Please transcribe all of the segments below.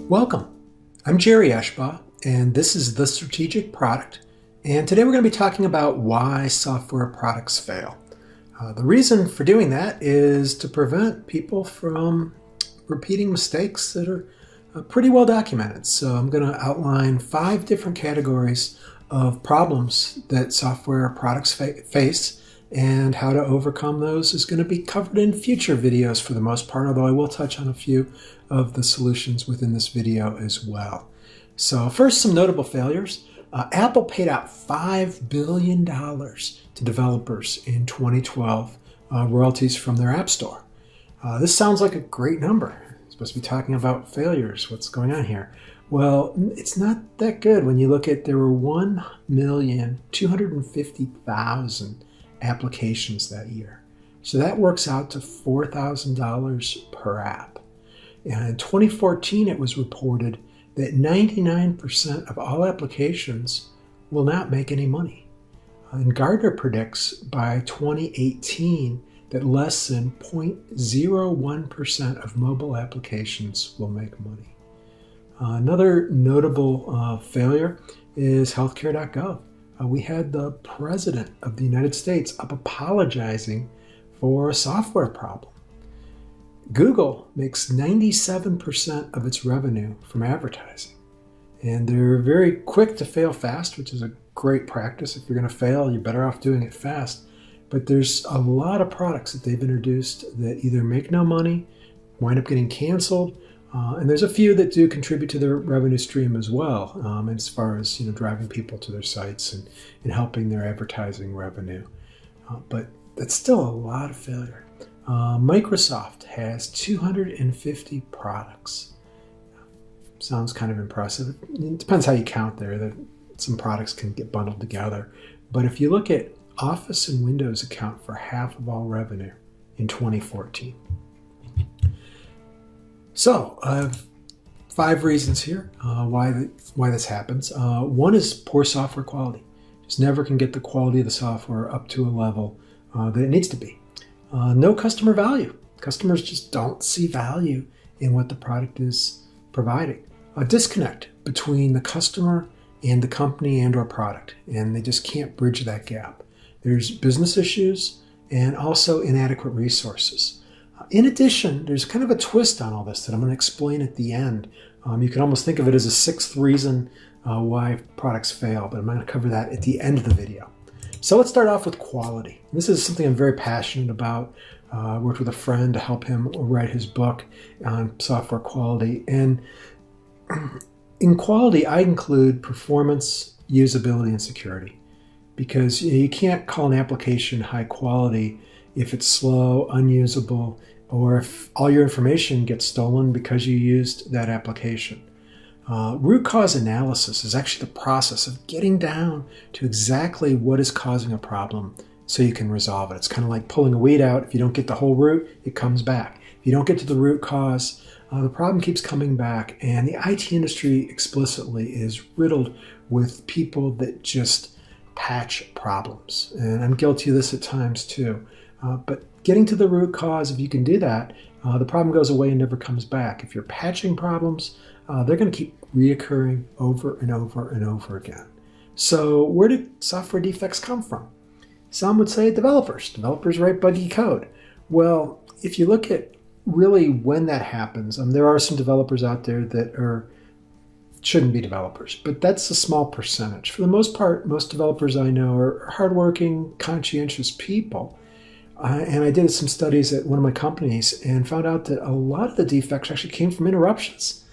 Welcome. I'm Jerry Eschbaugh, and this is The Strategic Product. And today we're going to be talking about why software products fail. The reason for doing that is to prevent people from repeating mistakes that are pretty well documented. So I'm going to outline 5 different categories of problems that software products face, and how to overcome those is going to be covered in future videos for the most part, although I will touch on a few of the solutions within this video as well. So first, some notable failures. Apple paid out $5 billion to developers in 2012, royalties from their App Store. This sounds like a great number. It's supposed to be talking about failures. What's going on here? Well, it's not that good when you look at there were 1,250,000 applications that year. So that works out to $4,000 per app. And in 2014, it was reported that 99% of all applications will not make any money. And Gartner predicts by 2018 that less than 0.01% of mobile applications will make money. Another notable failure is healthcare.gov. We had the President of the United States up apologizing for a software problem. Google makes 97% of its revenue from advertising. And they're very quick to fail fast, which is a great practice. If you're going to fail, you're better off doing it fast. But there's a lot of products that they've introduced that either make no money, wind up getting canceled, and there's a few that do contribute to their revenue stream as well, as far as driving people to their sites and helping their advertising revenue. But that's still a lot of failure. Microsoft has 250 products. Sounds kind of impressive. It depends how you count there. That some products can get bundled together. But if you look at Office and Windows account for half of all revenue in 2014. So I have 5 reasons here why this happens. One is poor software quality. Just never can get the quality of the software up to a level that it needs to be. No customer value. Customers just don't see value in what the product is providing. A disconnect between the customer and the company and or product, and they just can't bridge that gap. There's business issues and also inadequate resources. In addition, there's kind of a twist on all this that I'm going to explain at the end. You can almost think of it as a 6th reason why products fail, but I'm going to cover that at the end of the video. So let's start off with quality. This is something I'm very passionate about. I worked with a friend to help him write his book on software quality. And in quality, I include performance, usability, and security. Because you can't call an application high quality if it's slow, unusable, or if all your information gets stolen because you used that application. Root cause analysis is actually the process of getting down to exactly what is causing a problem so you can resolve it. It's kind of like pulling a weed out. If you don't get the whole root, it comes back. If you don't get to the root cause, the problem keeps coming back. And the IT industry explicitly is riddled with people that just patch problems. And I'm guilty of this at times too. But getting to the root cause, if you can do that, the problem goes away and never comes back. If you're patching problems, they're going to keep reoccurring over and over and over again. So where do software defects come from? Some would say developers. Developers write buggy code. Well, if you look at really when that happens, there are some developers out there that shouldn't be developers, but that's a small percentage. For the most part, most developers I know are hardworking, conscientious people. And I did some studies at one of my companies and found out that a lot of the defects actually came from interruptions.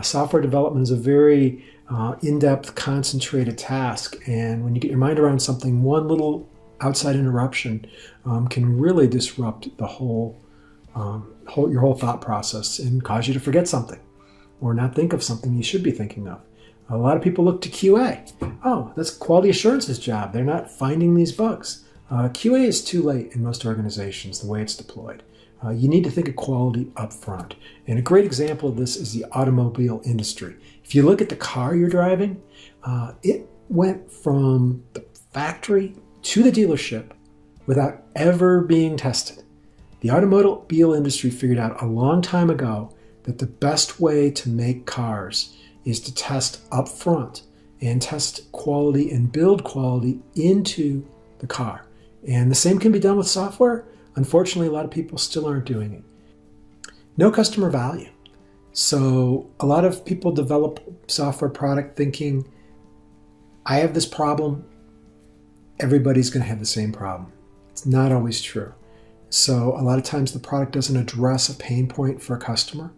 Software development is a very in-depth, concentrated task. And when you get your mind around something, one little outside interruption can really disrupt the your whole thought process and cause you to forget something or not think of something you should be thinking of. A lot of people look to QA. Oh, that's quality assurance's job. They're not finding these bugs. QA is too late in most organizations, the way it's deployed. You need to think of quality up front. And a great example of this is the automobile industry. If you look at the car you're driving, it went from the factory to the dealership without ever being tested. The automobile industry figured out a long time ago that the best way to make cars is to test up front and test quality and build quality into the car. And the same can be done with software. Unfortunately, a lot of people still aren't doing it. No customer value. So a lot of people develop software product thinking, I have this problem, everybody's going to have the same problem. It's not always true. So a lot of times the product doesn't address a pain point for a customer,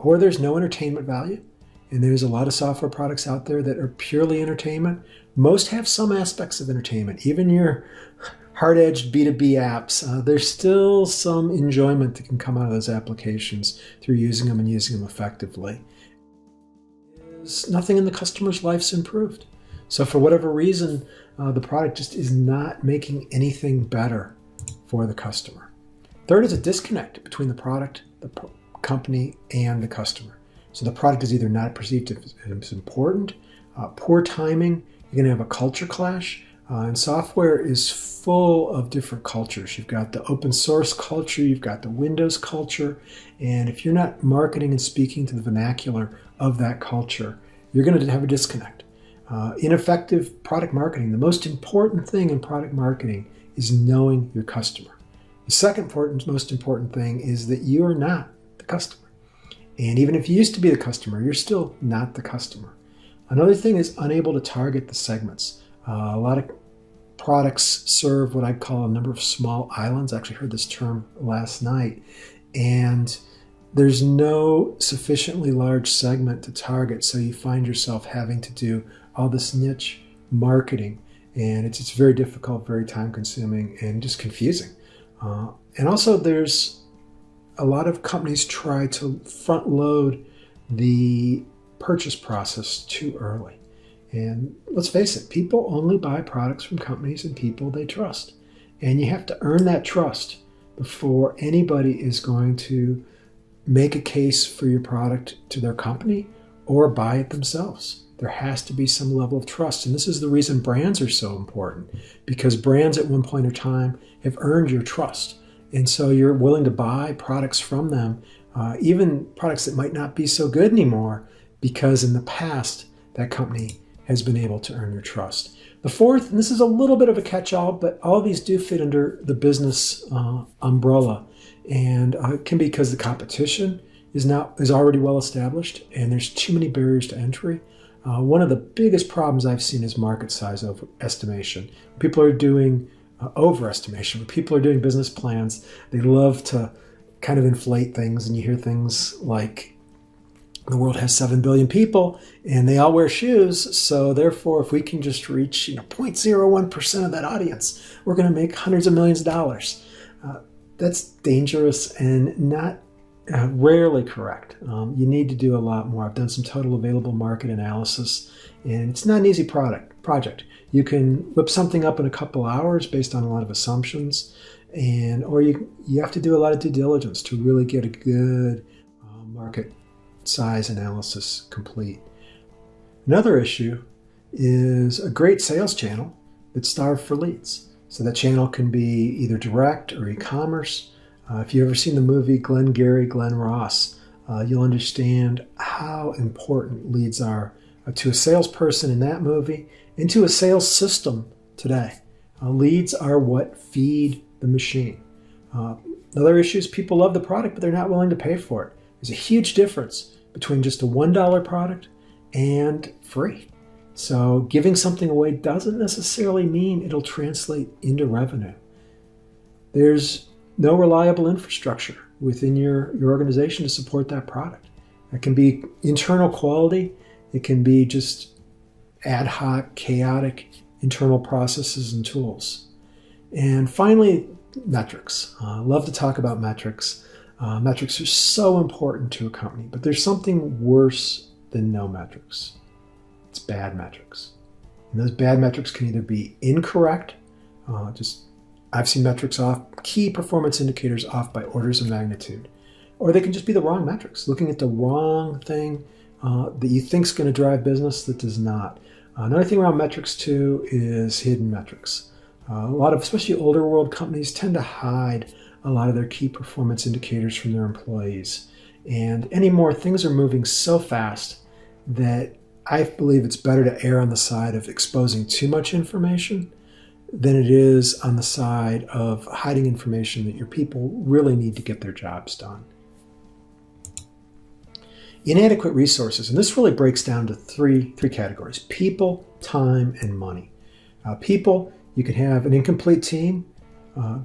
or there's no entertainment value. And there's a lot of software products out there that are purely entertainment. Most have some aspects of entertainment. Even your hard-edged B2B apps, there's still some enjoyment that can come out of those applications through using them and using them effectively. Nothing in the customer's life's improved. So for whatever reason, the product just is not making anything better for the customer. Third is a disconnect between the product, the company, and the customer. So the product is either not perceived as important, poor timing, you're going to have a culture clash. And software is full of different cultures. You've got the open source culture, you've got the Windows culture, and if you're not marketing and speaking to the vernacular of that culture, you're going to have a disconnect. Ineffective product marketing. The most important thing in product marketing is knowing your customer. The second most important thing is that you are not the customer. And even if you used to be the customer, you're still not the customer. Another thing is unable to target the segments. A lot of products serve what I call a number of small islands. I actually heard this term last night. And there's no sufficiently large segment to target, so you find yourself having to do all this niche marketing. And it's very difficult, very time-consuming, and just confusing. And also there's a lot of companies try to front-load the purchase process too early. And let's face it, people only buy products from companies and people they trust. And you have to earn that trust before anybody is going to make a case for your product to their company or buy it themselves. There has to be some level of trust. And this is the reason brands are so important, because brands at one point in time have earned your trust. And so you're willing to buy products from them, even products that might not be so good anymore, because in the past, that company has been able to earn your trust. The fourth, and this is a little bit of a catch-all, but all these do fit under the business umbrella. And it can be because the competition is already well established and there's too many barriers to entry. One of the biggest problems I've seen is market size overestimation. People are doing overestimation. When people are doing business plans, they love to kind of inflate things, and you hear things like, the world has 7 billion people and they all wear shoes. So therefore, if we can just reach 0.01% of that audience, we're going to make hundreds of millions of dollars. That's dangerous and not rarely correct. You need to do a lot more. I've done some total available market analysis, and it's not an easy project. You can whip something up in a couple hours based on a lot of assumptions, or you have to do a lot of due diligence to really get a good market size analysis complete. Another issue is a great sales channel that's starved for leads. So that channel can be either direct or e-commerce. If you've ever seen the movie Glengarry Glen Ross, you'll understand how important leads are to a salesperson in that movie and to a sales system today. Leads are what feed the machine. Another issue is people love the product, but they're not willing to pay for it. There's a huge difference between just a $1 product and free. So giving something away doesn't necessarily mean it'll translate into revenue. There's no reliable infrastructure within your organization to support that product. It can be internal quality. It can be just ad hoc, chaotic internal processes and tools. And finally, metrics. I love to talk about metrics. Metrics are so important to a company, but there's something worse than no metrics. It's bad metrics. And those bad metrics can either be incorrect, I've seen metrics off, key performance indicators off by orders of magnitude, or they can just be the wrong metrics, looking at the wrong thing that you think is going to drive business that does not. Another thing around metrics too is hidden metrics. A lot of, especially older world companies, tend to hide a lot of their key performance indicators from their employees. And anymore, things are moving so fast that I believe it's better to err on the side of exposing too much information than it is on the side of hiding information that your people really need to get their jobs done. Inadequate resources, and this really breaks down to three categories: people, time, and money. People, you can have an incomplete team,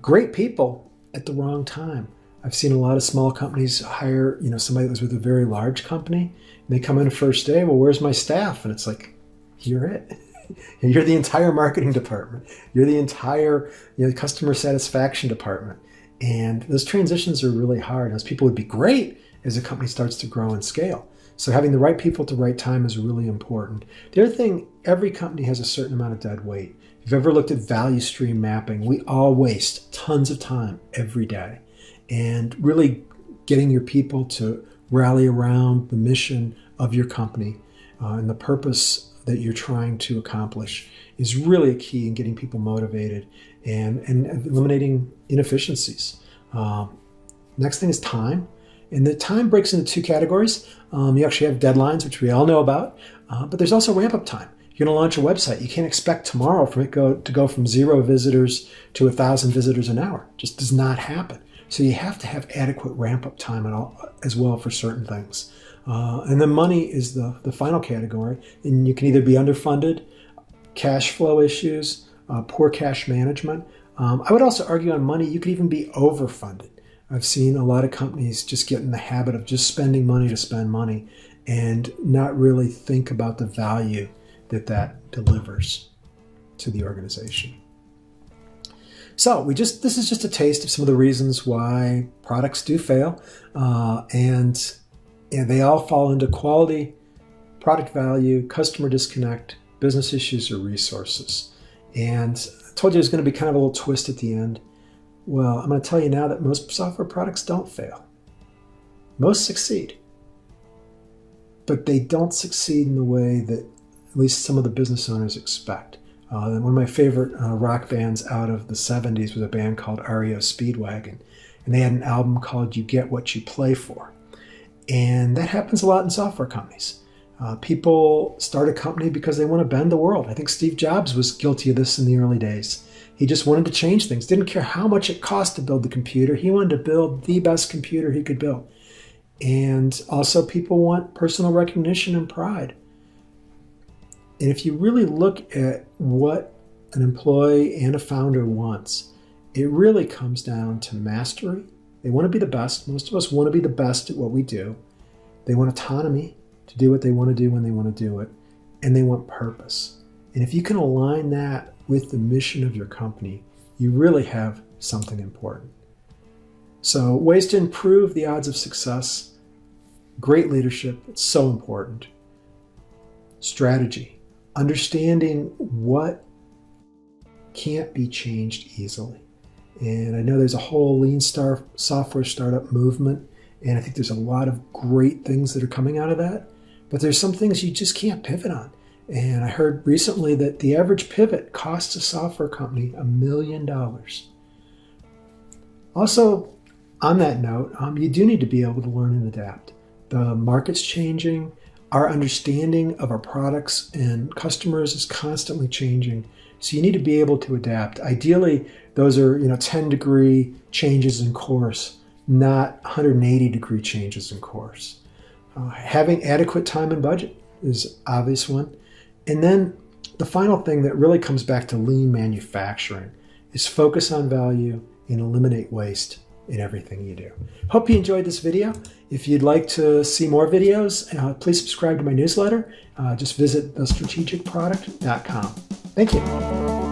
great people at the wrong time. I've seen a lot of small companies hire, somebody that was with a very large company, and they come in the first day, well, where's my staff? And it's like, you're it. You're the entire marketing department. You're the entire customer satisfaction department. And those transitions are really hard. Those people would be great as a company starts to grow and scale. So having the right people at the right time is really important. The other thing, every company has a certain amount of dead weight. If you've ever looked at value stream mapping, we all waste tons of time every day. And really getting your people to rally around the mission of your company and the purpose that you're trying to accomplish is really a key in getting people motivated and eliminating inefficiencies. Next thing is time. And the time breaks into two categories. You actually have deadlines, which we all know about, but there's also ramp-up time. You're going to launch a website. You can't expect tomorrow for it to go from 0 visitors to 1,000 visitors an hour. It just does not happen. So you have to have adequate ramp-up time as well for certain things. And then money is the final category. And you can either be underfunded, cash flow issues, poor cash management. I would also argue on money, you could even be overfunded. I've seen a lot of companies just get in the habit of just spending money to spend money and not really think about the value that delivers to the organization. So this is just a taste of some of the reasons why products do fail. And they all fall into quality, product value, customer disconnect, business issues, or resources. And I told you there's going to be kind of a little twist at the end. Well, I'm going to tell you now that most software products don't fail. Most succeed. But they don't succeed in the way that at least some of the business owners expect. One of my favorite rock bands out of the 70s was a band called REO Speedwagon. And they had an album called You Get What You Play For. And that happens a lot in software companies. People start a company because they want to bend the world. I think Steve Jobs was guilty of this in the early days. He just wanted to change things. Didn't care how much it cost to build the computer. He wanted to build the best computer he could build. And also people want personal recognition and pride. And if you really look at what an employee and a founder wants, it really comes down to mastery. They want to be the best. Most of us want to be the best at what we do. They want autonomy to do what they want to do when they want to do it. And they want purpose. And if you can align that with the mission of your company, you really have something important. So ways to improve the odds of success. Great leadership, it's so important. Strategy, understanding what can't be changed easily. And I know there's a whole lean software startup movement, and I think there's a lot of great things that are coming out of that, but there's some things you just can't pivot on. And I heard recently that the average pivot costs a software company $1 million. Also, on that note, you do need to be able to learn and adapt. The market's changing. Our understanding of our products and customers is constantly changing. So you need to be able to adapt. Ideally, those are 10-degree changes in course, not 180-degree changes in course. Having adequate time and budget is an obvious one. And then the final thing that really comes back to lean manufacturing is focus on value and eliminate waste in everything you do. Hope you enjoyed this video. If you'd like to see more videos, please subscribe to my newsletter. Just visit thestrategicproduct.com. Thank you.